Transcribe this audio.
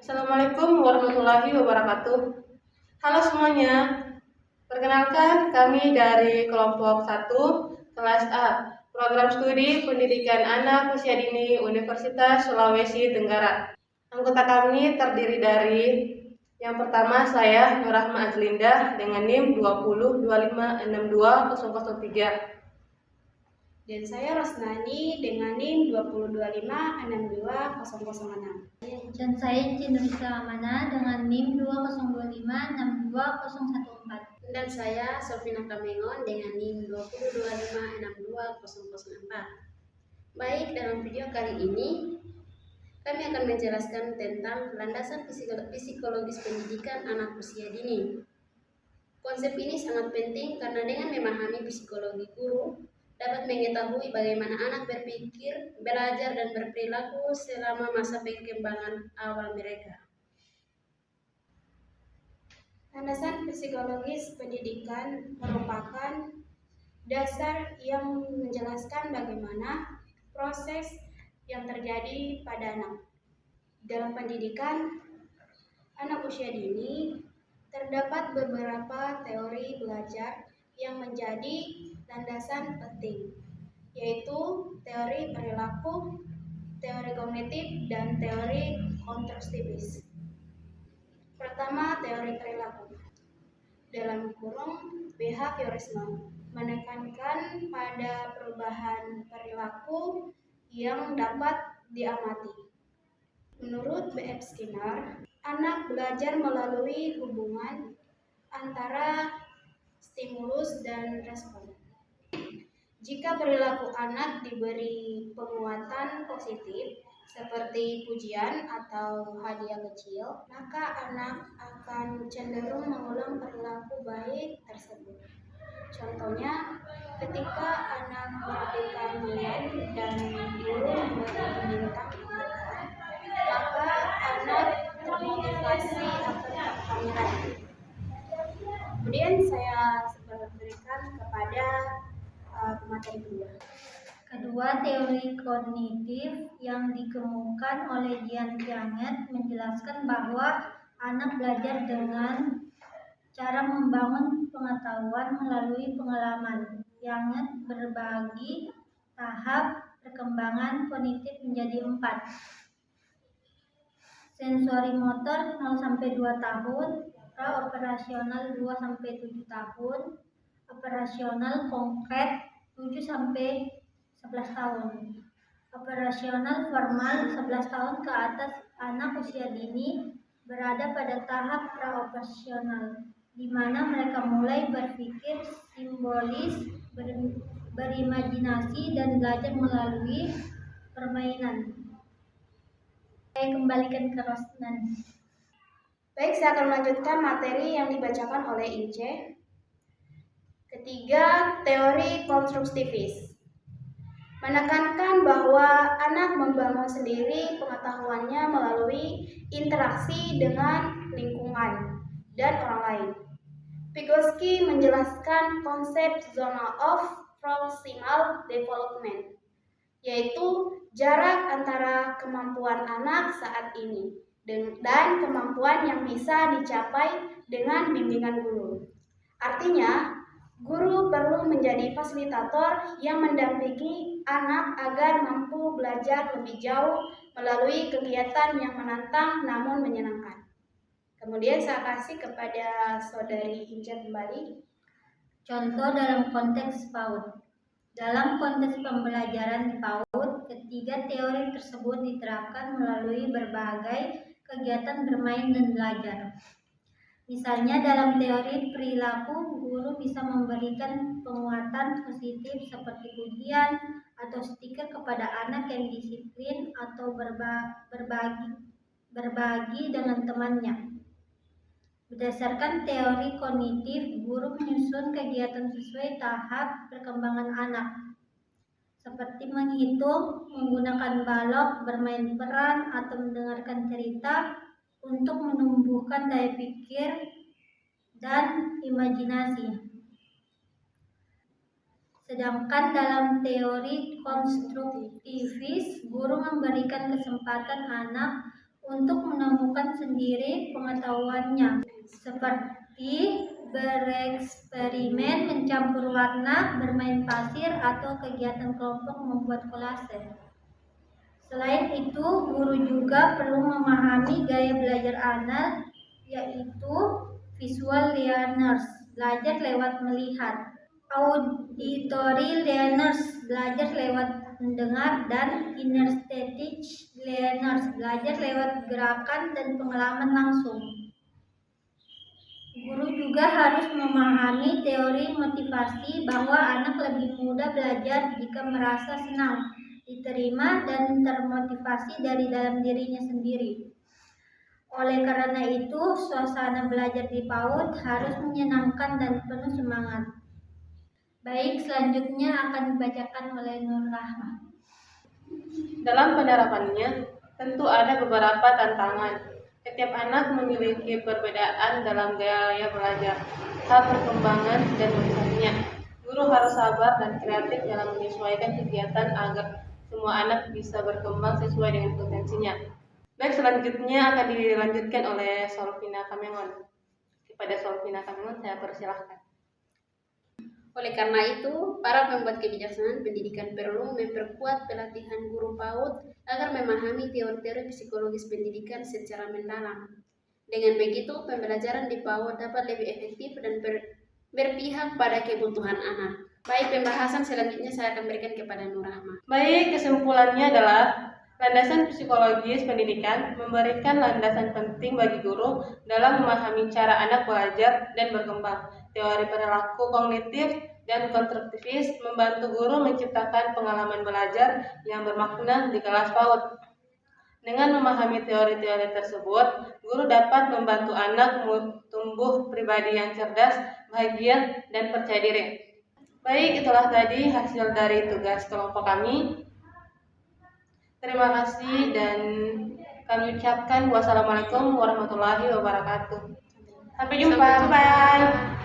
Assalamualaikum warahmatullahi wabarakatuh. Halo semuanya, perkenalkan kami dari kelompok 1 kelas A, program studi pendidikan anak usia dini Universitas Sulawesi Tenggara. Anggota kami terdiri dari yang pertama saya Nurrahma Azlinda dengan NIM 2025620003. Dan saya Rosnani dengan NIM 2025620006. Dan saya Cindrisa Amana dengan NIM 2025620014. Dan saya Sofina Kamengon dengan NIM 2025620004. Baik, dalam video kali ini kami akan menjelaskan tentang landasan psikologis pendidikan anak usia dini. Konsep ini sangat penting karena dengan memahami psikologi guru dapat mengetahui bagaimana anak berpikir, belajar, dan berperilaku selama masa perkembangan awal mereka. Landasan psikologis pendidikan merupakan dasar yang menjelaskan bagaimana proses yang terjadi pada anak. Dalam pendidikan anak usia dini, terdapat beberapa teori belajar yang menjadi landasan penting, yaitu teori perilaku, teori kognitif, dan teori konstruktivis. Pertama, teori perilaku. Dalam kurung behaviorisme, menekankan pada perubahan perilaku yang dapat diamati. Menurut B.F. Skinner, anak belajar melalui hubungan antara stimulus dan respon. Jika perilaku anak diberi penguatan positif, seperti pujian atau hadiah kecil, maka anak akan cenderung mengulang perilaku baik tersebut. Contohnya, ketika anak memberikan nilai dan guru memberi bintang penghargaan, maka anak termotivasi akan melakukan. Kemudian saya berikan kepada pemateri kedua. Teori kognitif yang dikemukakan oleh Jean Piaget menjelaskan bahwa anak belajar dengan cara membangun pengetahuan melalui pengalaman. Piaget berbagi tahap perkembangan kognitif menjadi 4. Sensori motor 0-2 tahun, pra-operasional 2-7 tahun, operasional konkret 7-11 tahun. Operasional formal 11 tahun ke atas. Anak usia dini berada pada tahap pra-operasional, di mana mereka mulai berpikir simbolis, berimajinasi, dan belajar melalui permainan. Saya kembalikan ke Rosnan. Baik, saya akan melanjutkan materi yang dibacakan oleh Ince. Ketiga, teori konstruktivis menekankan bahwa anak membangun sendiri pengetahuannya melalui interaksi dengan lingkungan dan orang lain. Vygotsky menjelaskan konsep zona of proximal development, yaitu jarak antara kemampuan anak saat ini dan kemampuan yang bisa dicapai dengan bimbingan guru. Artinya, guru perlu menjadi fasilitator yang mendampingi anak agar mampu belajar lebih jauh melalui kegiatan yang menantang namun menyenangkan. Kemudian saya kasih kepada saudari Inja kembali. Contoh dalam konteks PAUD. Dalam konteks pembelajaran di PAUD, ketiga teori tersebut diterapkan melalui berbagai kegiatan bermain dan belajar. Misalnya dalam teori perilaku, guru bisa memberikan penguatan positif seperti pujian atau stiker kepada anak yang disiplin atau berbagi dengan temannya. Berdasarkan teori kognitif, guru menyusun kegiatan sesuai tahap perkembangan anak, seperti menghitung, menggunakan balok, bermain peran, atau mendengarkan cerita untuk menumbuhkan daya pikir dan imajinasi. Sedangkan dalam teori konstruktivis, guru memberikan kesempatan anak untuk menemukan sendiri pengetahuannya, seperti bereksperimen, mencampur warna, bermain pasir, atau kegiatan kelompok membuat kolase. Selain itu, guru juga perlu memahami gaya belajar anak, yaitu visual learners, belajar lewat melihat, auditory learners, belajar lewat mendengar, dan kinesthetic learners, belajar lewat gerakan dan pengalaman langsung. Guru juga harus memahami teori motivasi bahwa anak lebih mudah belajar jika merasa senang, diterima, dan termotivasi dari dalam dirinya sendiri. Oleh karena itu, suasana belajar di PAUD harus menyenangkan dan penuh semangat. Baik, selanjutnya akan dibacakan oleh Nur Rahma. Dalam penerapannya, tentu ada beberapa tantangan. Setiap anak memiliki perbedaan dalam gaya belajar, tahap perkembangan, dan motivasinya. Guru harus sabar dan kreatif dalam menyesuaikan kegiatan agar semua anak bisa berkembang sesuai dengan potensinya. Baik, selanjutnya akan dilanjutkan oleh Solvina Kamengon. Kepada Solvina Kamengon, saya persilahkan. Oleh karena itu, para pembuat kebijaksanaan pendidikan perlu memperkuat pelatihan guru PAUD agar memahami teori-teori psikologis pendidikan secara mendalam. Dengan begitu, pembelajaran di PAUD dapat lebih efektif dan berpihak pada kebutuhan anak. Baik, pembahasan selanjutnya saya akan berikan kepada Nur Rahma. Baik, kesimpulannya adalah landasan psikologis pendidikan memberikan landasan penting bagi guru dalam memahami cara anak belajar dan berkembang. Teori perilaku kognitif dan konstruktivis membantu guru menciptakan pengalaman belajar yang bermakna di kelas PAUD. Dengan memahami teori-teori tersebut, guru dapat membantu anak tumbuh pribadi yang cerdas, bahagia, dan percaya diri. Baik, itulah tadi hasil dari tugas kelompok kami. Terima kasih dan kami ucapkan wassalamualaikum warahmatullahi wabarakatuh. Sampai jumpa, bye.